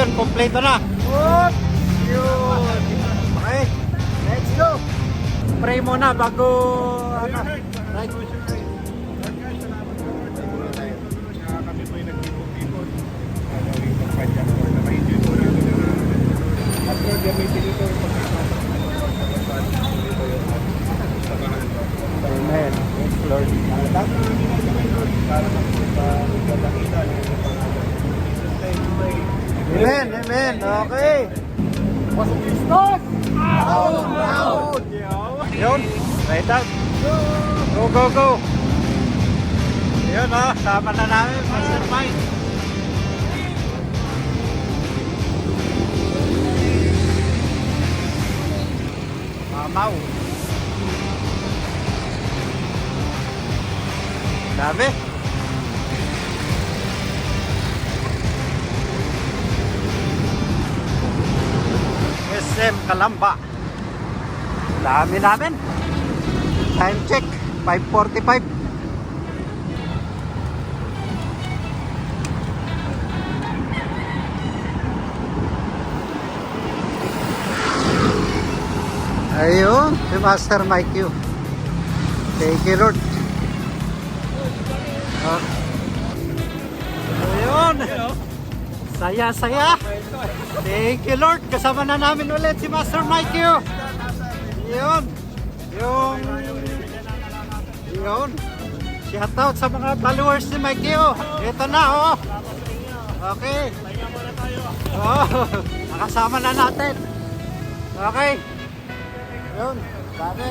Ayun, kompleto na. Whoop! Yun. Okay, let's go. Spray muna bago ano. Right. Kami po yung nagtipon-tipon. Gagawin pagpadyak ko na may dito na at Lord, gamitin ito yung pagkakatak na ito yung samahan ko. Amen. Yes, Lord. Lahat na namin ang gawin, Lord, para magpapakita ng Jesus name we pray. Amen, amen. Okay. Pasok Kristos! Out, out. Yun, right out. Go, go, go. Yun oh, sama na namin, Master Mike. Mamaw. Dami. SM Kalamba. Dami namin. Time check 5:45. Ayun, si Master Mike Q. Thank you, Lord. Ayun. Saya, saya. Thank you, Lord. Kasama na namin ulit si Master Mike Q. Yun. Yun. Shout out sa mga followers ni Mike Q. Ito na, oh. Okay. Oh, nakasama na natin. Okay. Yun. Dami.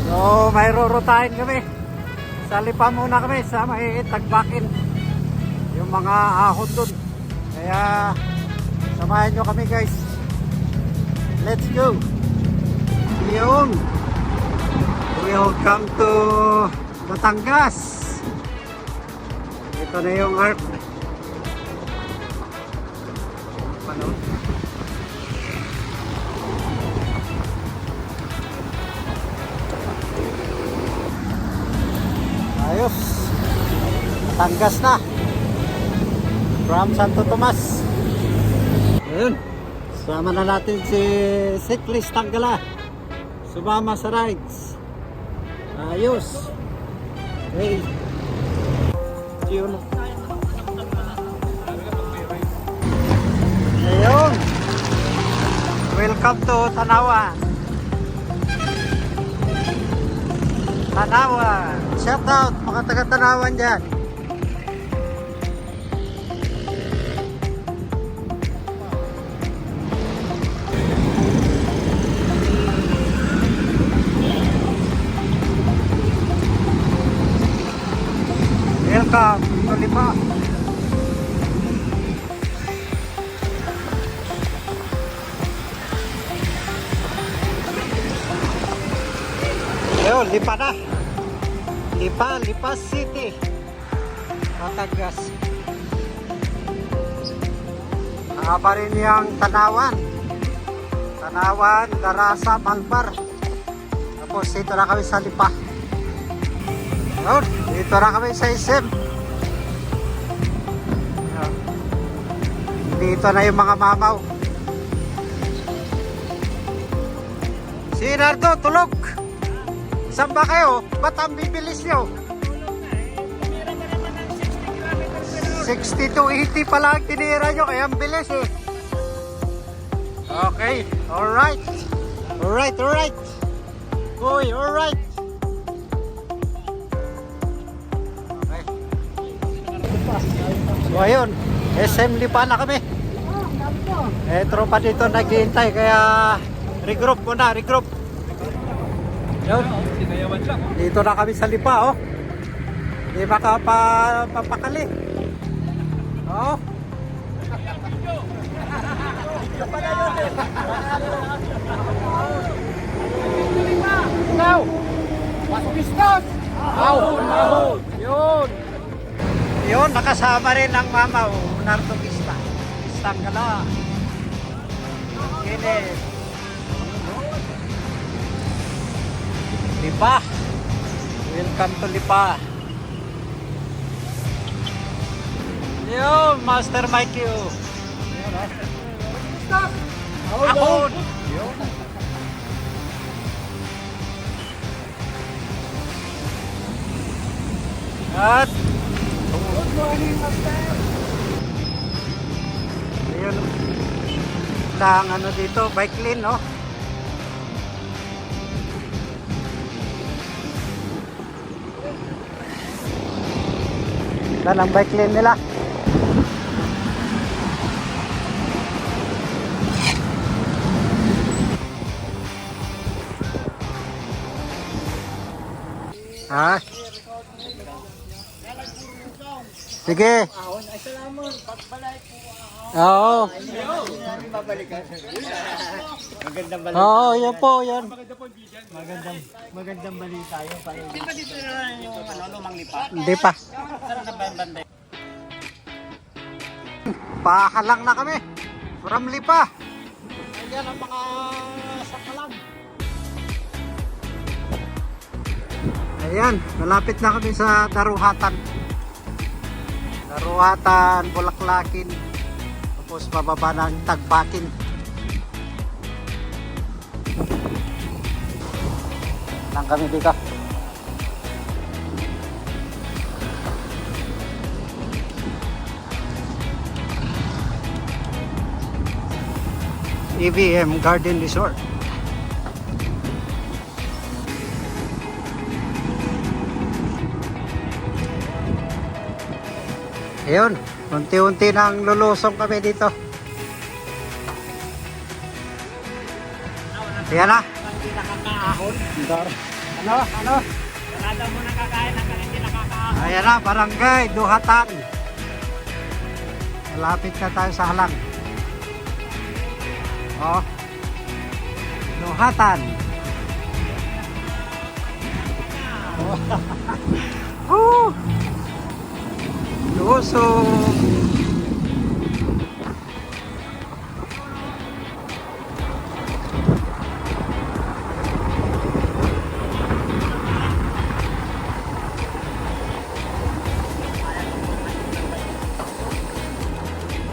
So, may rurutahin kami. Salipa muna kami sa may tagbakin. Yung mga ahon dun. Kaya, samahan nyo kami guys. Let's go. Yun. Welcome to Batangas. Ito na yung ARP. Paano? Ayos. Batangas na. From Santo Tomas. Ayun. Sama na natin si Cyclist Tanggala. Sumama sa rides. Ayos. Hey. Yun. Ayun. Welcome to Tanawan. Tanawan. Shout out mga taga Tanawan dyan. Welcome to Lipa. Ayun, Lipa na. Lipa City. Batangas. Pa rin yung Tanawan. Tanawan, Darasa, Malbar. Tapos dito na kami sa Lipa. Ayun, dito na kami sa SM. Dito na yung mga mamaw. Si Nardo, tulog. Saan ba kayo? Ba't ang bibilis nyo? 60 to 80 pa lang tinira nyo, kaya ang bilis eh. Okay, alright. Alright. Uy, alright. Okay. So ayun, SM Lipa na kami. Tropa dito naghihintay, kaya regroup muna, regroup. Yun. Dito na kami sa Lipa, oh. Hindi makapapakali. Oh. Ikaw! Pasok Kristos! Ahon! Yun! Yun, nakasama rin ang mama, oh. Nardo Pista. Pistang gala. Gini. Lipa. Welcome to Lipa. Yo, Master Mikey. Ahon. Yun. At good morning, Master. Ayun. Lang ano dito, bike lane, no? Yan ang bike lane nila. Ha? Sige. Oo. Magandang balita. Oo, yan po, yan. Magandang balita yung parin. Di ba dito na yung lumang lipa? Hindi pa. Saan na ba yung banda? Pahalang na kami. From Lipa. Ayan ang mga sakalang. Ayan, malapit na kami sa Daruhatan. Daruhatan, Bulaklakin. Tapos bababa ng Tagbakin. Lang kami dito. EVM Garden Resort. Ayun, unti-unti nang lulusong kami dito. Ayan na. Hindi nakakaahon. Ano? Kada mo nakakain hanggang hindi nakakaahon. Ayan na, Barangay Duhatan. Malapit na tayo sa halang. Oh. Duhatan. Oh. Lusong.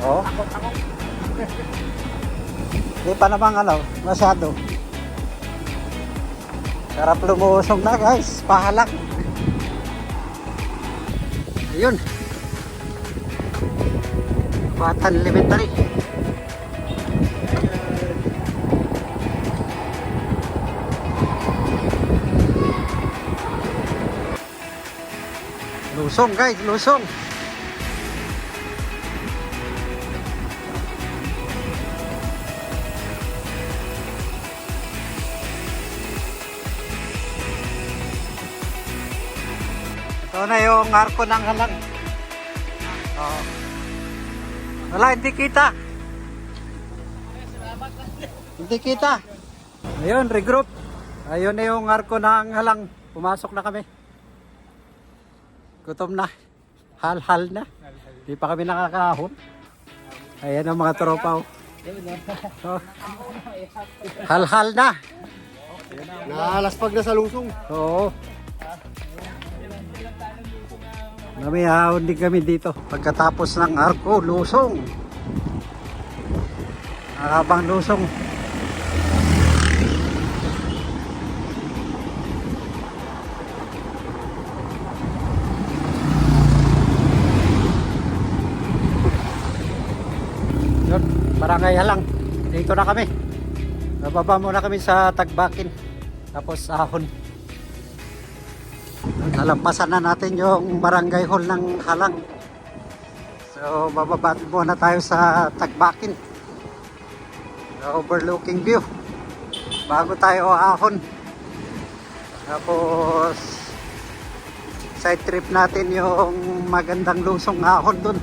Oh. Hindi pa namang masyado. Sarap lumusong na guys, pahalak. Ayun. Batan Elementary. Lusong guys, lusong. Ito na yung arko ng halang. Oh. Wala, hindi kita. Hindi kita. Ayun, regroup. Ayun na yung arko ng halang. Pumasok na kami. Gutom na. Hal-hal na. Hindi pa kami nakakahon. Ayan ang mga tropa. Oh. Hal-hal na. Nakalaspag na sa lusong. Oo. Kami hahon din kami dito. Pagkatapos ng arko, lusong. Habang lusong. Yun, Barangay Halang. Dito na kami. Nababa muna kami sa Tagbakin. Tapos ahon. Nalampasan na natin yung barangay hall ng Halang. So bababa muna tayo sa Tagbakin. Sa overlooking view. Bago tayo ahon. Tapos side trip natin yung magandang lusong ahon dun.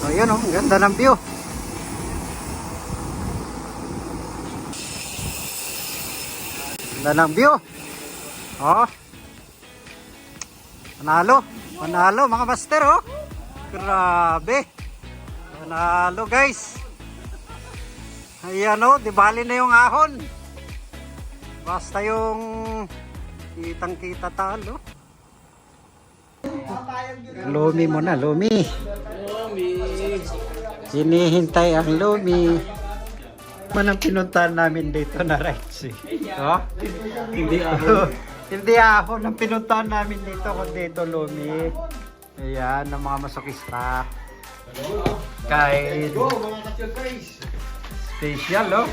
So yun ang ganda ng view. Ganda ng view. Oh. Panalo. Panalo mga master oh. Grabe. Panalo guys. Ayan oh, di bali na yung ahon. Basta yung kitang-kita talo. Lumi mo na, Lumi. Hinihintay ang Lumi. Man ang pinuntahan namin dito na rides eh. Oh? Hindi ako. Hindi ako ang pinuntahan namin dito kundi ito, Lumi. Ayan, ng mga masokista. Kain. Special, oh.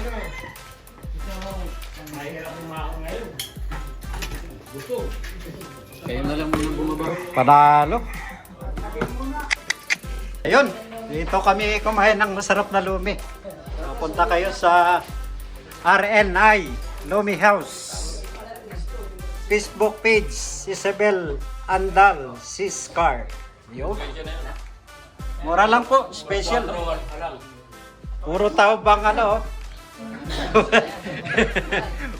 Kayo na lang muna bumaba. Panalo. Ayun, dito kami kumain ng masarap na Lumi. Punta kayo sa RNI Lumi House. Facebook page Isabel Andal Siscar. Yo. Mura lang po, special. Puro tao bang ano?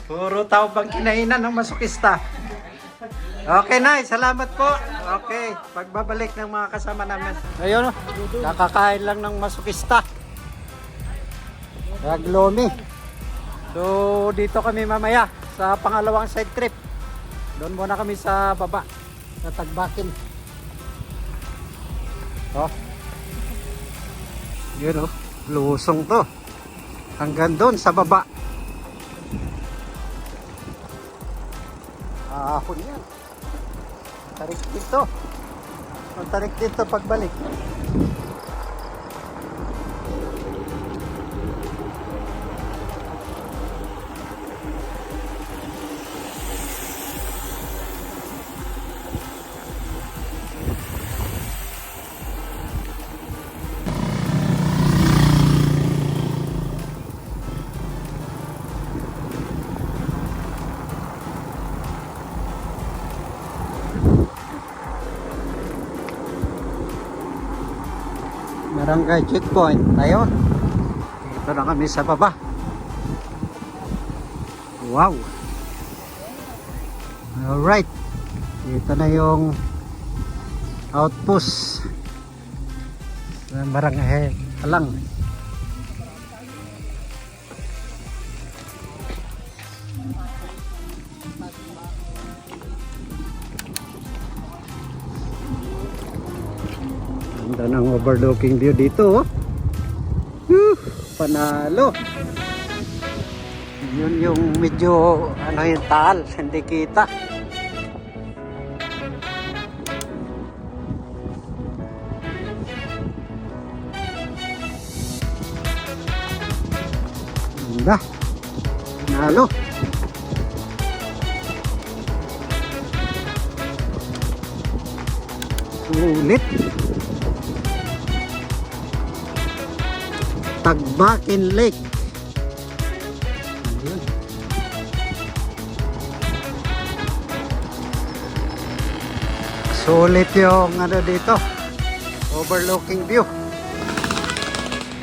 Puro tao bang kinainan ng masokista. Okay na, salamat po. Okay, pagbabalik ng mga kasama namin. Ayun, nakakain lang ng masokista. Raglomi. So, dito kami mamaya sa pangalawang side trip. Doon muna kami sa baba, sa Tagbakin. Oh. Yun oh, lusong to. Hanggang doon sa baba. Ahon yan. Tarik dito. Tarik dito pagbalik. Barangay checkpoint. Ayun. Dito na kami sa baba. Wow. Alright. Dito na yung outpost ng Barangay Alang. Ganda ng overlooking view dito, oh. Panalo. Yun yung medyo ano yung taal, hindi kita. Ganda. Panalo. Sulit. Tagbakin Lake. Ayun. Sulit yung ano dito, overlooking view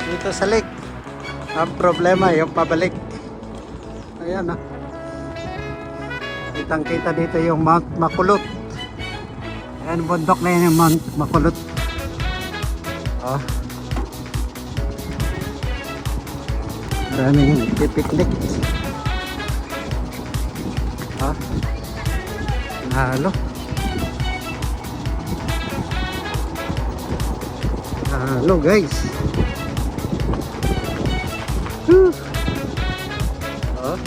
dito sa lake. Ang problema yung pabalik. Ayan, ah. Kitang kita dito yung Mount Makulot. Ayan, bundok na yun yung Mount Makulot. Oh. Maraming pipiknik. Ha? Nalo. Nalo guys. Whew. Oh.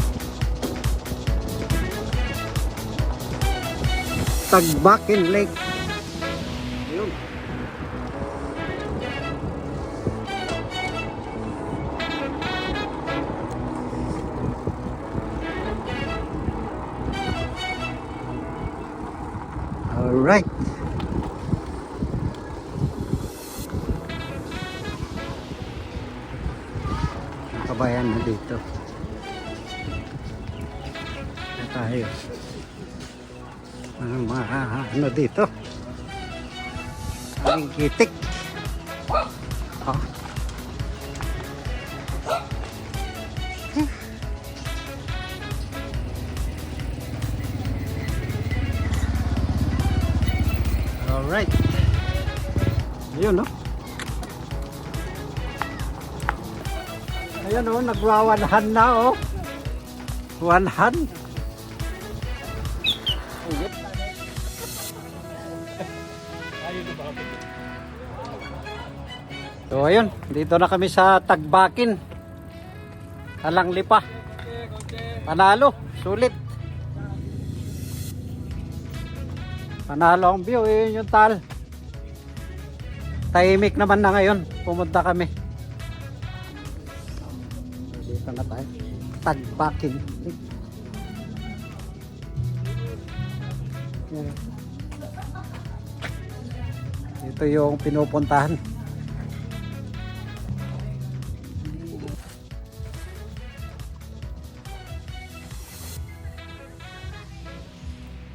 Tagbakin Lake. Yun. Alright. Kabayan na dito. Na tayo. Ano dito? Ang kitik. Oh. Alright. Ayun, no? Ayan, oh, nagwawanhan na, oh. 100. Init. So ayun, dito na kami sa Tagbakin. Halang Lipa. Panalo, sulit. Panalo ang view, yun yung tal. Tahimik naman na ngayon, pumunta kami. Dito na tayo. Tagbakin. Ito yung pinupuntahan.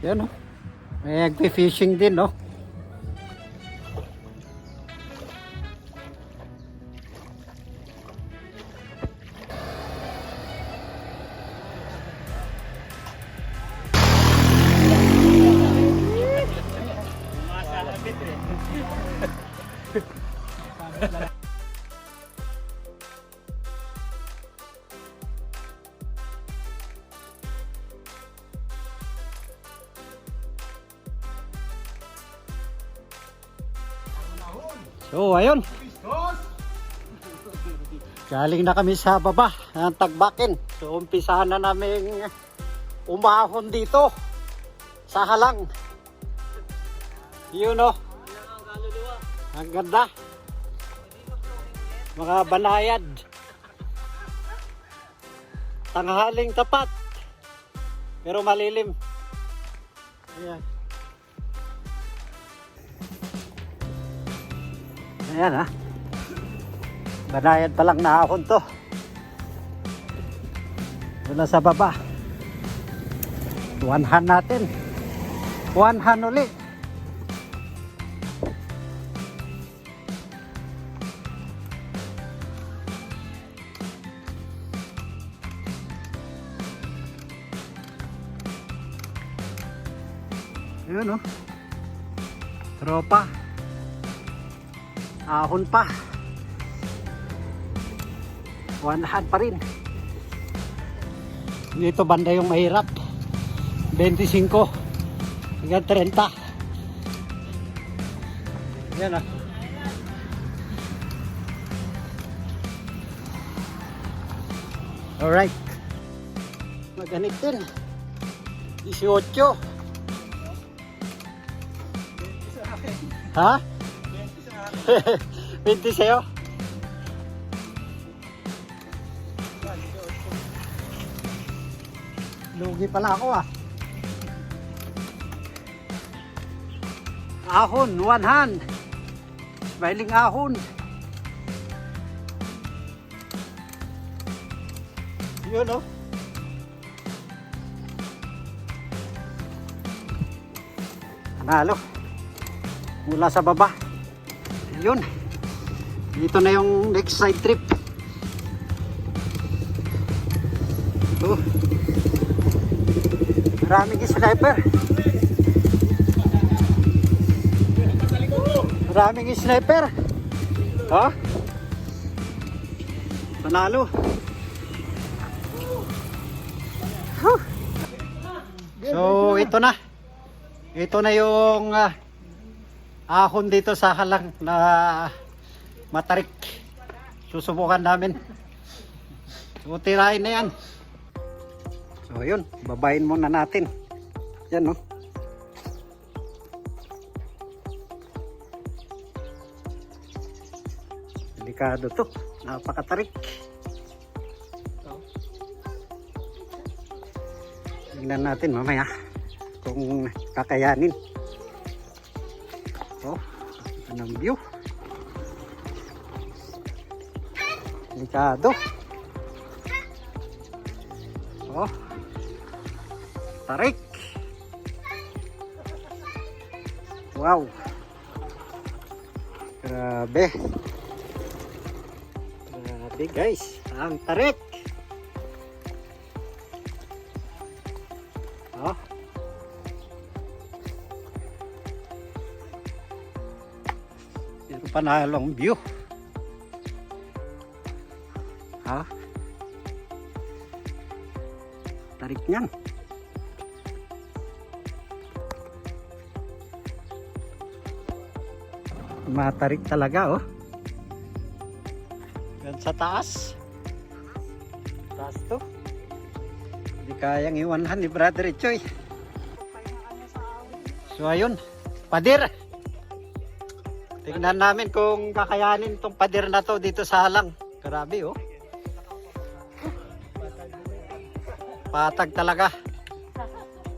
Yan o. May nagpi-fishing din no. So ayun. Galing na kami sa baba ng Tagbakin. So umpisahan na namin umahon dito sa halang. Yun o. Ang ganda. Mga banayad. Tanghaling tapat. Pero malilim. Ayan. Ayan ha. Banayad palang naahon to. Doon na sa baba. One hand natin. One hand ulit. Yun o. Tropa. Ahon pa. One hand pa rin. Dito banda yung mahirap. 25 hanggang 30. Yan ah. Alright. Maganit din. 18. Ha? 20 sa'yo? Lugi pala ako ah. Ahon, one hand. Smiling ahon. Yun oh. Panalo. Mula sa baba. Yun. Dito na yung next side trip. Oh. Maraming sniper. Maraming sniper. Ha? Panalo. Huh. So ito na. Ito na yung ahon dito sa halang na matarik. Susubukan namin. So tirahin na yan. So yun, babayin muna natin. Yan no. Delikado to. Napakatarik. Tingnan natin mamaya kung kakayanin. Oh, ito ng view. Delikado. Oh. Tarik. Wow. Grabe. Grabe guys. Ang tarik. Oh. Ito panalong view. Ha? Tarik niyan. matarik talaga, oh. Yan sa taas. Taas to. Hindi kayang iwanhan ni Brother Choy. So ayun, pader. Tingnan namin kung kakayanin tong pader na to dito sa halang. Grabe, oh. Patag talaga.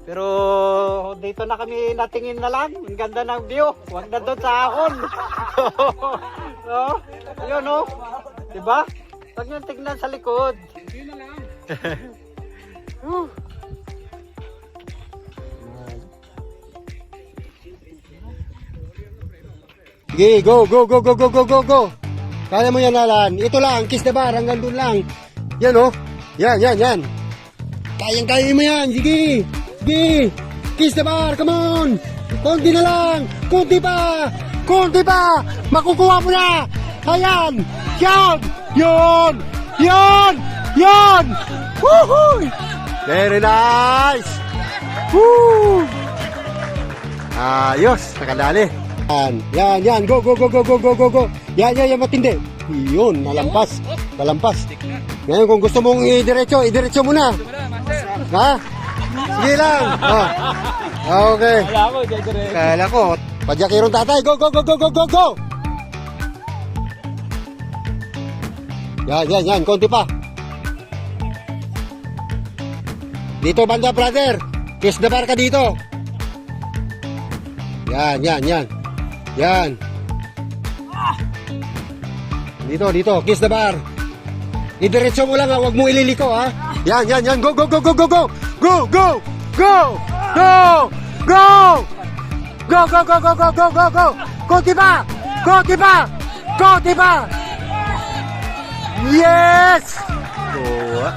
Pero dito na kami natingin na lang. Ang ganda ng view. Huwag na doon sa ahon. So, yun, oh. Diba? Huwag nyo tingnan sa likod. Hindi na lang. Sige, go, go, go, go, go, go, go, go. Kaya mo yan, Alan. Ito lang, kiss the bar, hanggang doon lang. Yan, oh. Yan, yan, yan. Kayang-kaya mo yan, sige. Sige. Kiss the bar, come on. Konti na lang. Konti pa. Konti pa. Makukuha mo na. Ayan. Yan. Yan. Yan. Yan. Woohoo. Very nice. Woo. Ayos, nakadali. Yan, yan, go, go, go, go, go, go, go, go. Yan, yan, yan, matindi. Yun, nalampas. Nalampas. Ngayon, kung gusto mong idiretso, idiretso mo na. Ha? Sige lang. Oh. Okay. Kala ko, padyakiron tatay. Go, go, go, go, go, go, go. Yan, yan, yan, konti pa. Dito, banda, brother. Kiss the bar ka dito. Yan, yan, yan. Yan. Dito, dito. Kiss the bar. Idiretso mo lang, ha. Huwag mo ililiko, ha. Yan, yan, yan. Go, go, go, go, go, go. Go, go, go. Go, go. Go, go, go, go, go, go, go, go. Konti pa. Konti pa. Konti pa. Yes. Go.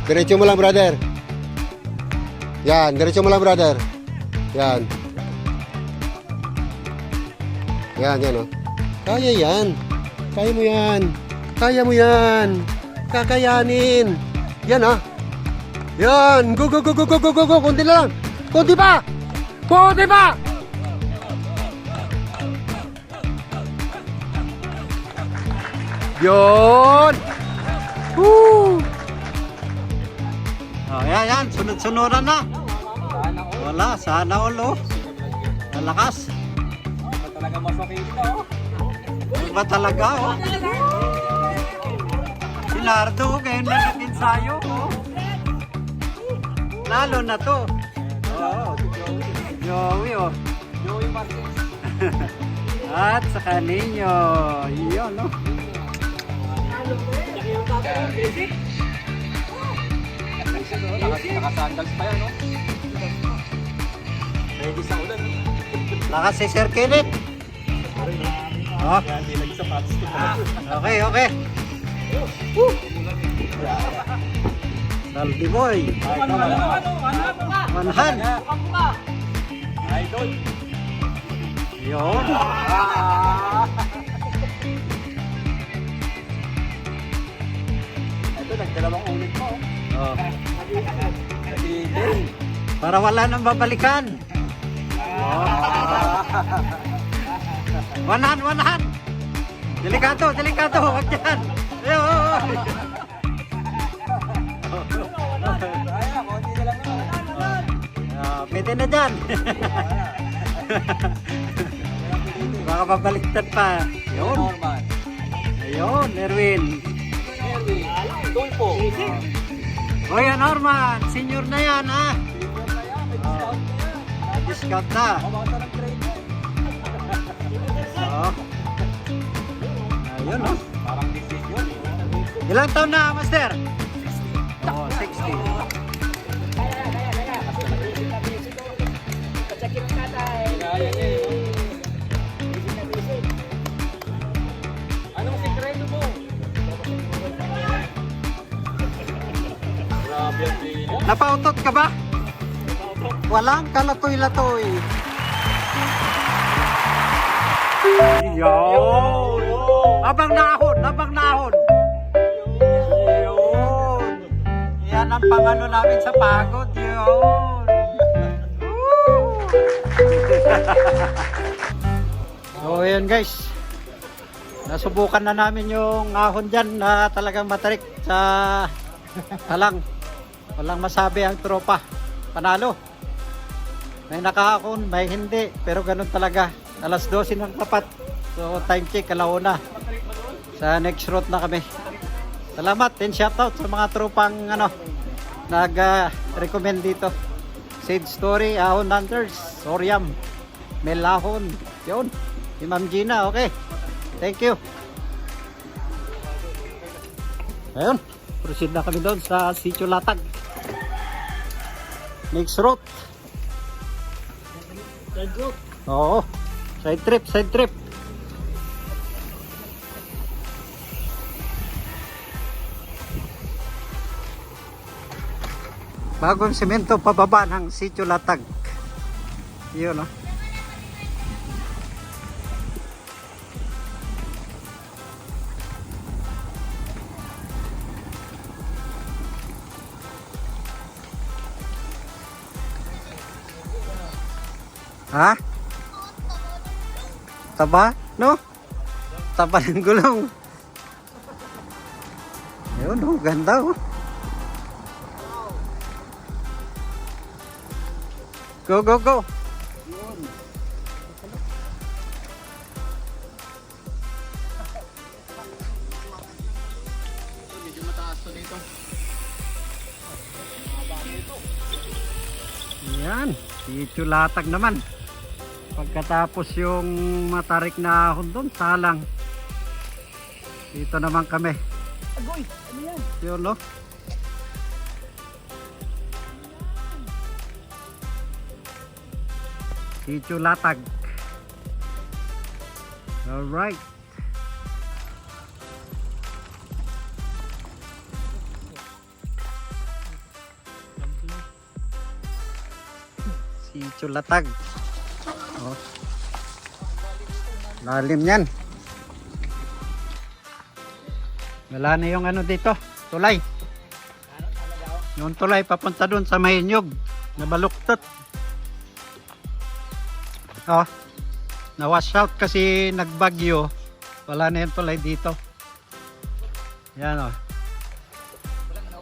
Diretso mo lang, brother. Yan, diretso mo lang, brother. Yan. Yan, yan, oh. Kaya yan. Kaya mo yan. Kaya mo yan. Kakayanin. Yan, ah. Yan. Go, go, go, go, go, go, go, go. Kunti lang. Kunti pa. Kunti pa. Yun. Woo. Oh, yan, yan. Sunod-sunuran na. Wala, sana all, oh. Malakas. Talaga maswaki ito. Iba talaga, oh. Si Nardo, ngayon na nag-ensayo, oh. Lalo na to. Oh, Joey, oh. Joey Marquez. At saka ninyo. Iyon, oh. Nakasandals pa yan, no? Ready sa ulan, no? Lakas si Sir Kenneth. Oh. Hindi nagsapatos ko. Okay, okay. Salty boy. Manhan. Idol. Yun. Ito, nagdalawang ulit mo. Oh. Para wala nang babalikan. Oh. Wanahan, wanahan. Delikado, delikado. Huwag yan. Ayun. Kaya, konti na lang naman. Pwede na dyan. Baka babaliktad pa. Yun. Norman. Ayun, Erwin. Erwin. Tulpo. Hoy, Norman. Senior na yan, ha? Senior na yan. May discount na yan. May discount na. Mabata ng grade mo. Oo. Ayun, oh. Parang decision. Ilang taon na, Master? Oh, 60. Kaya niya eh. Anong sikreto mo? Grabe ang feeling. Napautot ka ba? Walang kalatoy-latoy. Yun! Abang nahon! Abang nahon! Yun! Yan ang pangano namin sa pagod. Yun! Woo! So ayun guys, nasubukan na namin yung ahon dyan na talagang matarik sa talang. Walang masabi ang tropa, panalo. May nakahakon, may hindi, pero ganun talaga. Alas 12 ng tapat. So time check, alauna. Sa next route na kami. Salamat and shoutout sa mga tropang nag-recommend dito. Sage Story, Ahon Hunters, Oriam, Melahon. Yun, si Ma'am Gina, okay. Thank you. Ayun, proceed na kami doon sa Sitio Latag. Next route. Side route? Oo, side trip, side trip. Bagong semento pababa ng Sitio Latag. Yun, no? Ha? Taba? No? Taba ng gulong. Yun, oh, ganda, oh. Go, go, go. Medyo mataas to dito. Yan, Sitio Latag naman. Pagkatapos yung matarik na ahon doon, salang. Dito naman kami. Agoy, ano yan? Yun, no? Sitio Latag. Alright. Sitio Latag. Oh. Lalim yan. Wala na yung dito, tulay. Yung tulay papunta doon sa Mahinyog na baluktot. Oh, na-wash out kasi nagbagyo. Wala na yung tulay dito. Yan, oh.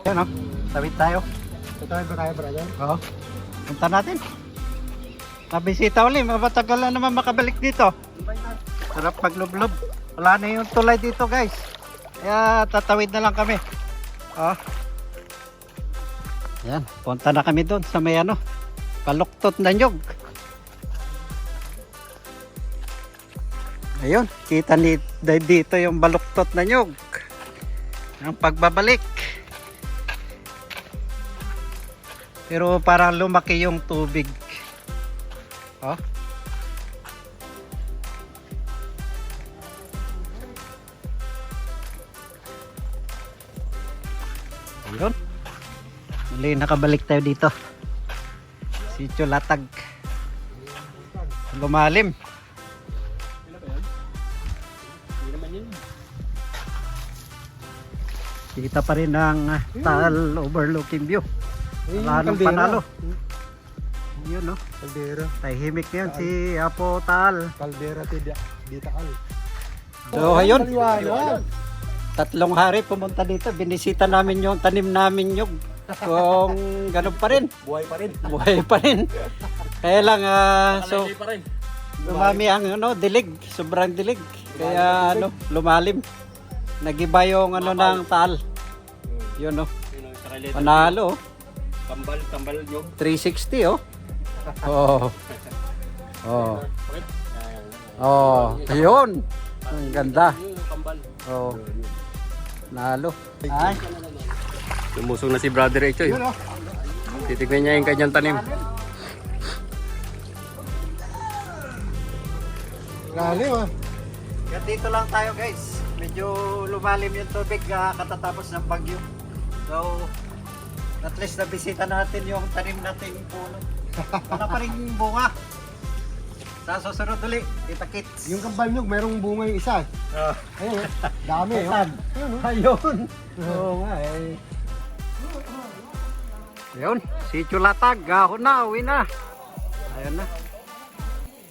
Yan, oh. Tawid tayo. Tatawid ba tayo, brother? Oo. Punta natin. Mabisita ulit. Mabatagal na naman makabalik dito. Sarap paglublob. Wala na yung tulay dito, guys. Kaya tatawid na lang kami. Oh. Yan. Punta na kami doon sa may baluktot na nyog. Ayun. Kita ni dito yung baluktot na nyog. Ang pagbabalik. Pero parang lumaki yung tubig. Oh. Ayun. Muli nakabalik tayo dito. Sitio Latag. Lumalim. Kita pa rin ang Taal overlooking view. Wala nang panalo. Yun, no? Caldera. Tahimik na yun si Apo Taal. Caldera di Taal. So ayun, 3 hari pumunta dito. Binisita namin yung tanim namin yung kung ganun pa rin. Buhay pa rin. Buhay pa rin. Kaya lang, so Malay pa rin. lumami ang dilig. Sobrang dilig. Kaya lumalim. Nagiba yung ng Taal. Yun, no? Panalo, oh. Tambal yung. 360, oh. Oh. Oh. Oh, ayun. Ang ganda. Oh. Nalo. Ay. Lumusong na si Brother Echoy. Titignan niya yung kanyang tanim. Lalim, ah. Dito lang tayo, guys. Medyo lumalim yung tubig katatapos ng bagyo. So, at least nabisita natin yung tanim nating puno. Wala pa rin bunga. Sa susunod ulit, kita kits. Yung kambal nyug, merong bunga yung isa. Ayun, dami. Saan? Ayun. Oo nga eh. Ayun, Sitio Latag, gahon na, uwi na. Ayun na.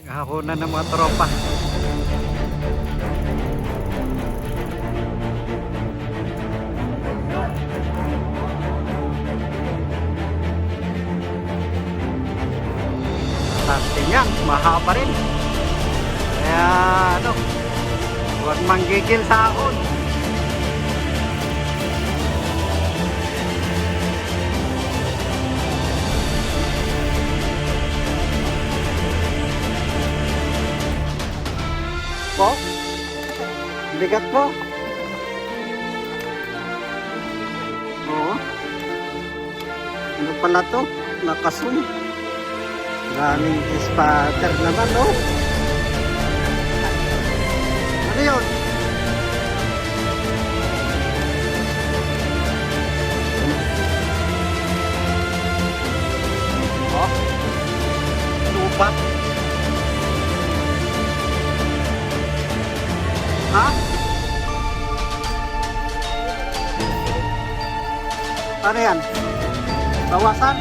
Gahon na ng mga tropa. mahaba rin. Kaya ano, huwag manggigil sa ahon. Po? Bigat po? Oo. Ano pala to? Nakasum. Daming spatter naman, no? Ano yun? Oh. Lupa. Ha? Ano yan? Bawasan?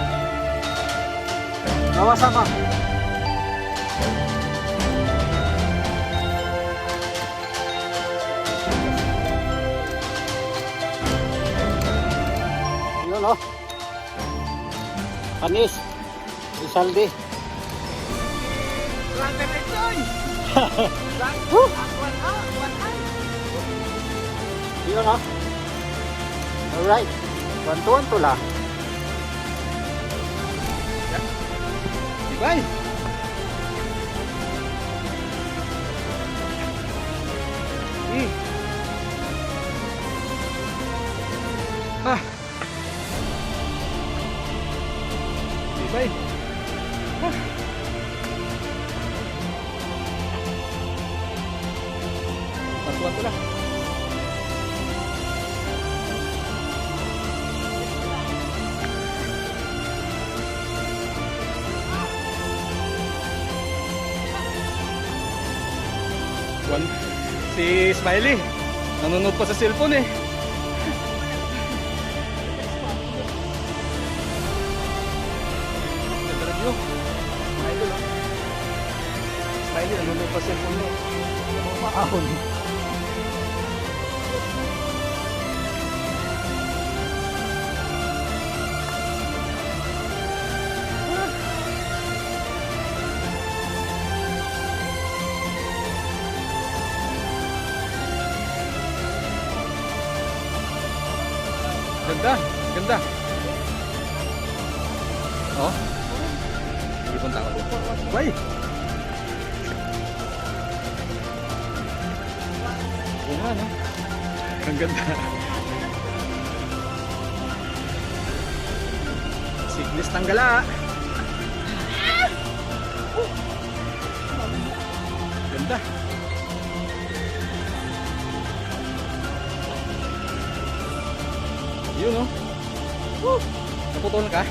Bawasan mo? Yun o. Panis. Isaldi. Yun o. Alright. 1-2-1 to lang. Bye! Ah! Bye! Ah! Bantuan ko lang. Si Smiley nanonood pa sa cellphone eh. Ganda rin yun. Smiley oh. Smiley nanonood pa sa cellphone mo. Maahon. Ganda, ganda. Oh. Hindi pong tao. Why? Oo nga, no? Ang ganda. Siglis ng gala. Ganda. Yun no? Woo! Naputol ka?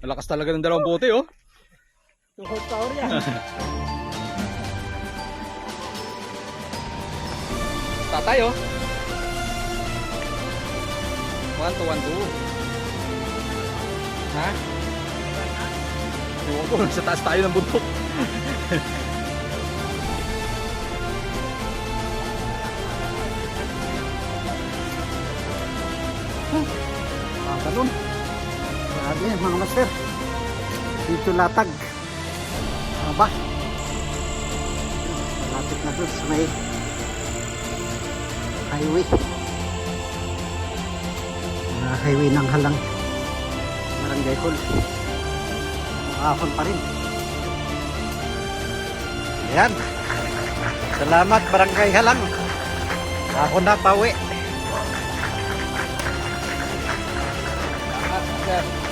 Malakas talaga ng dalawang bote oh. 2 horsepower yan. Tatay oh. 1-2-1-2. Ha? Ewan ko, nasa taas tayo ng bundok. Ganun. Grabe yan mga master. Dito latag. Aba. Malapit na doon sa may highway. Highway ng Halang. Barangay Hall. Ahon pa rin. Ayan. Salamat Barangay Halang. Ako na pauwi.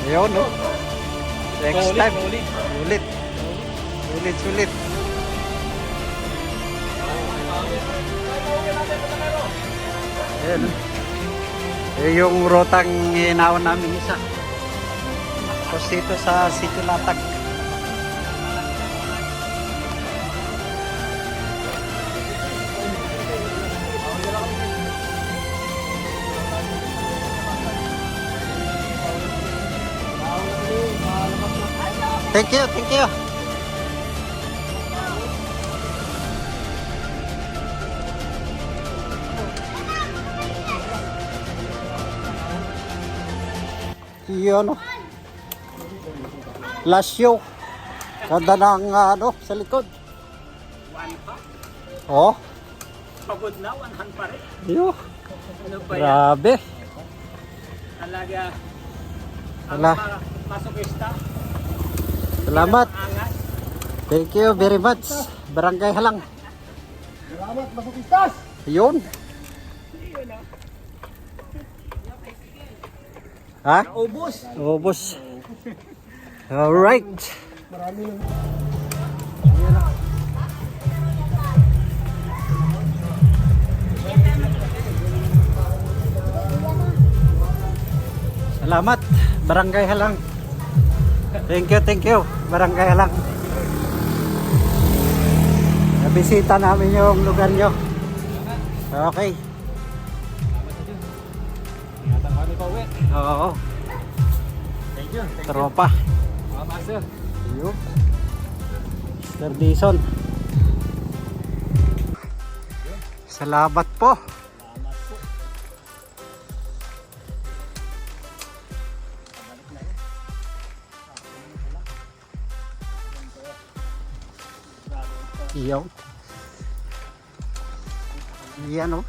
Yun no. Next time. Ulit. Sulit. Ayan. Yung rotang inawan namin isa. Tapos dito sa Sitio Latag. Thank you. Yun, oh. Lasyo. Ganda ng ano, sa likod. One pa? Oh, Pagod na, 100 pa rin. yun. Ano ba yan? Grabe. Talaga. Ang Wala. masokista. Salamat. Angas. Thank you very much. Barangay Halang. Salamat, masukistas! Yun. Ha? Ubus. Ubus. Alright. Marami na. Salamat. Barangay Halang. Thank you. Barangay Halang. Nabisita namin yung lugar nyo. Okay. Ingatan kami pa uwi. Oo. Thank you. Tropa. Mga master. Yun. Mr. Dison. Salamat po. Iyaw. Yan, oh.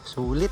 Sulit.